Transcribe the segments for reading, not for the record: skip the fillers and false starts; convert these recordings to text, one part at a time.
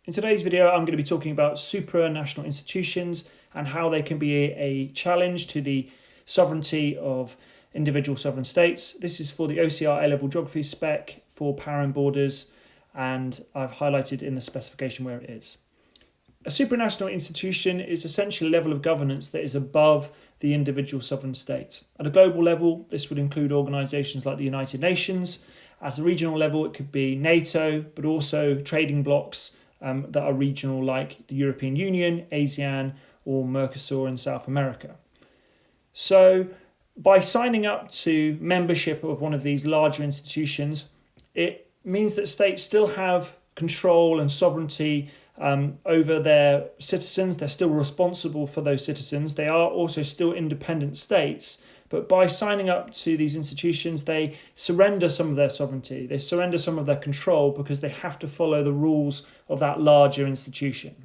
In today's video, I'm going to be talking about supranational institutions and how they can be a challenge to the sovereignty of individual sovereign states. This is for the OCR A-level geography spec for Power and Borders, and I've highlighted in the specification where it is. A supranational institution is essentially a level of governance that is above the individual sovereign states. At a global level, this would include organisations like the United Nations. At a regional level, it could be NATO, but also trading blocs that are regional, like the European Union, ASEAN, or Mercosur in South America. So by signing up to membership of one of these larger institutions, it means that states still have control and sovereignty over their citizens. They're still responsible for those citizens. They are also still independent states. But by signing up to these institutions, they surrender some of their sovereignty. They surrender some of their control because they have to follow the rules of that larger institution.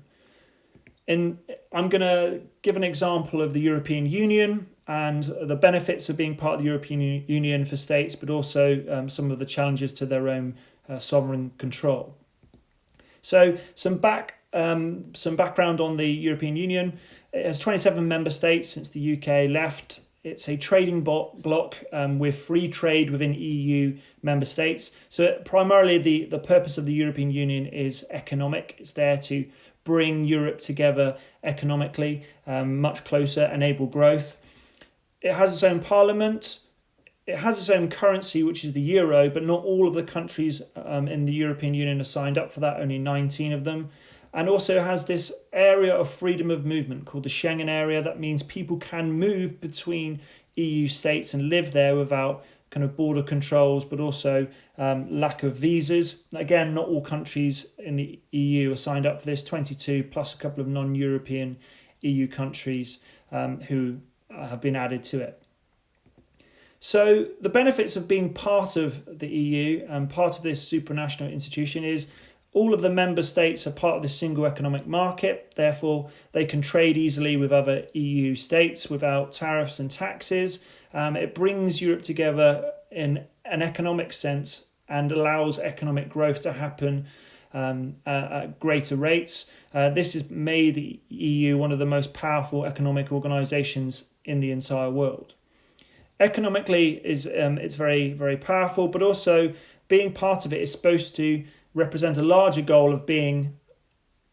And I'm going to give an example of the European Union and the benefits of being part of the European Union for states, but also some of the challenges to their own sovereign control. So some background on the European Union. It has 27 member states since the UK left. It's a trading bloc with free trade within EU member states. So primarily the purpose of the European Union is economic. It's there to bring Europe together economically, much closer, enable growth. It has its own parliament. It has its own currency, which is the euro, but not all of the countries in the European Union are signed up for that, only 19 of them. And also has this area of freedom of movement called the Schengen area. That means people can move between EU states and live there without kind of border controls, but also lack of visas. Again, not all countries in the EU are signed up for this, 22 plus a couple of non-European EU countries who have been added to it. So the benefits of being part of the EU and part of this supranational institution is all of the member states are part of the single economic market. Therefore, they can trade easily with other EU states without tariffs and taxes. It brings Europe together in an economic sense and allows economic growth to happen at greater rates. This has made the EU one of the most powerful economic organisations in the entire world. Economically, it's very, very powerful, but also being part of it is supposed to represent a larger goal of being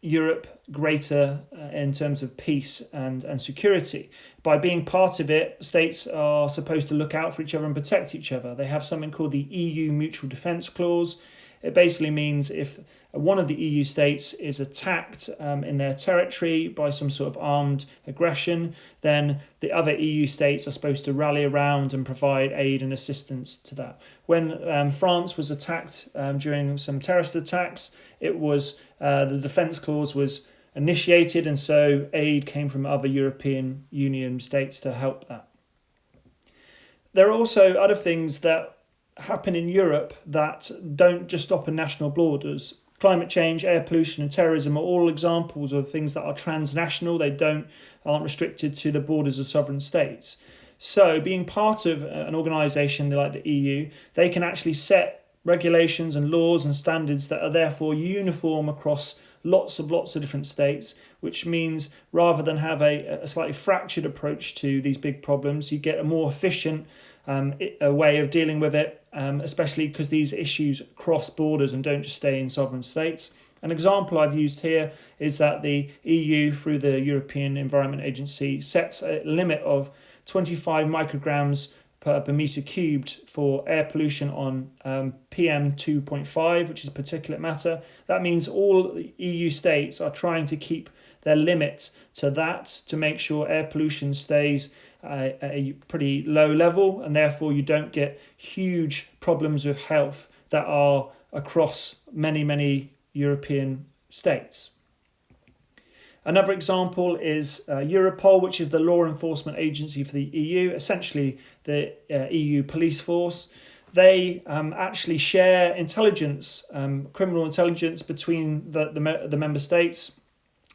Europe greater in terms of peace and security. By being part of it, states are supposed to look out for each other and protect each other. They have something called the EU Mutual Defence Clause. It basically means if one of the EU states is attacked in their territory by some sort of armed aggression, then the other EU states are supposed to rally around and provide aid and assistance to that. When France was attacked during some terrorist attacks, it was the defence clause was initiated, and so aid came from other European Union states to help that. There are also other things that happen in Europe that don't just stop in national borders. Climate change, air pollution and terrorism are all examples of things that are transnational. They aren't restricted to the borders of sovereign states. So being part of an organisation like the EU, they can actually set regulations and laws and standards that are therefore uniform across lots of different states, which means rather than have a slightly fractured approach to these big problems, you get a more efficient a way of dealing with it, especially because these issues cross borders and don't just stay in sovereign states. An example I've used here is that the EU, through the European Environment Agency, sets a limit of 25 micrograms per metre cubed for air pollution on PM 2.5, which is particulate matter. That means all EU states are trying to keep their limit to that to make sure air pollution stays at a pretty low level, and therefore you don't get huge problems with health that are across many European states. Another example is Europol, which is the law enforcement agency for the EU, essentially the EU police force. They actually share intelligence, criminal intelligence between the member states,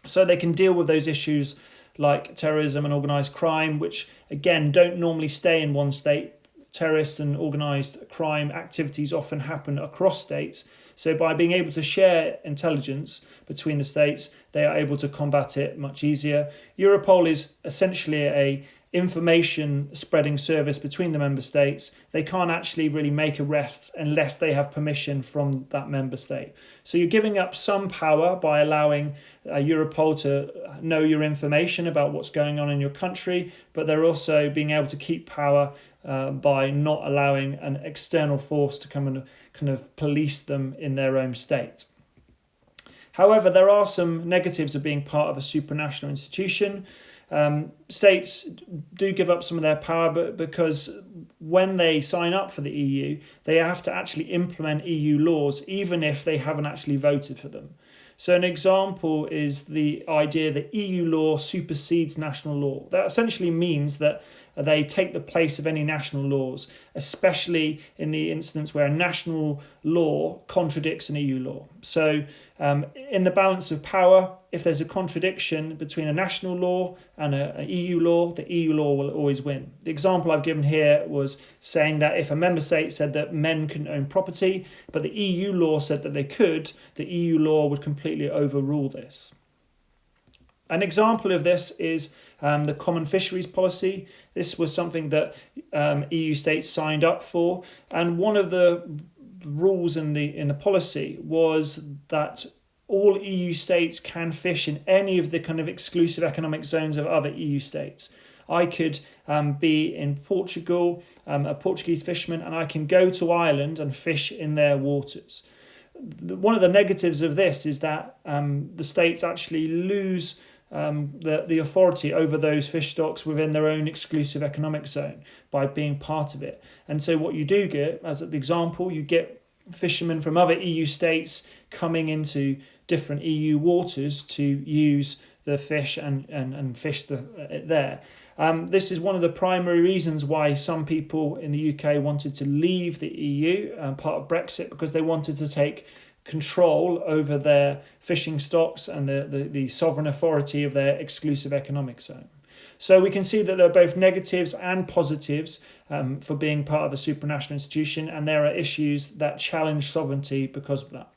so they can deal with those issues like terrorism and organised crime, which again don't normally stay in one state. Terrorist and organised crime activities often happen across states. So by being able to share intelligence between the states, they are able to combat it much easier. Europol is essentially a information spreading service between the member states. They can't actually really make arrests unless they have permission from that member state. So you're giving up some power by allowing Europol to know your information about what's going on in your country, but they're also being able to keep power by not allowing an external force to come and kind of police them in their own state. However, there are some negatives of being part of a supranational institution. States do give up some of their power, but because when they sign up for the EU, they have to actually implement EU laws, even if they haven't actually voted for them. So an example is the idea that EU law supersedes national law. That essentially means that they take the place of any national laws, especially in the instance where a national law contradicts an EU law. So in the balance of power, if there's a contradiction between a national law and an EU law, the EU law will always win. The example I've given here was saying that if a member state said that men couldn't own property, but the EU law said that they could, the EU law would completely overrule this. An example of this is the common fisheries policy. This was something that EU states signed up for, and one of the rules in the policy was that all EU states can fish in any of the kind of exclusive economic zones of other EU states. I could be in Portugal, a Portuguese fisherman, and I can go to Ireland and fish in their waters. One of the negatives of this is that the states actually lose the authority over those fish stocks within their own exclusive economic zone by being part of it. And so what you do get, as an example, you get fishermen from other EU states coming into different EU waters to use the fish and fish there. This is one of the primary reasons why some people in the UK wanted to leave the EU, part of Brexit, because they wanted to take control over their fishing stocks and the sovereign authority of their exclusive economic zone. So we can see that there are both negatives and positives for being part of a supranational institution, and there are issues that challenge sovereignty because of that.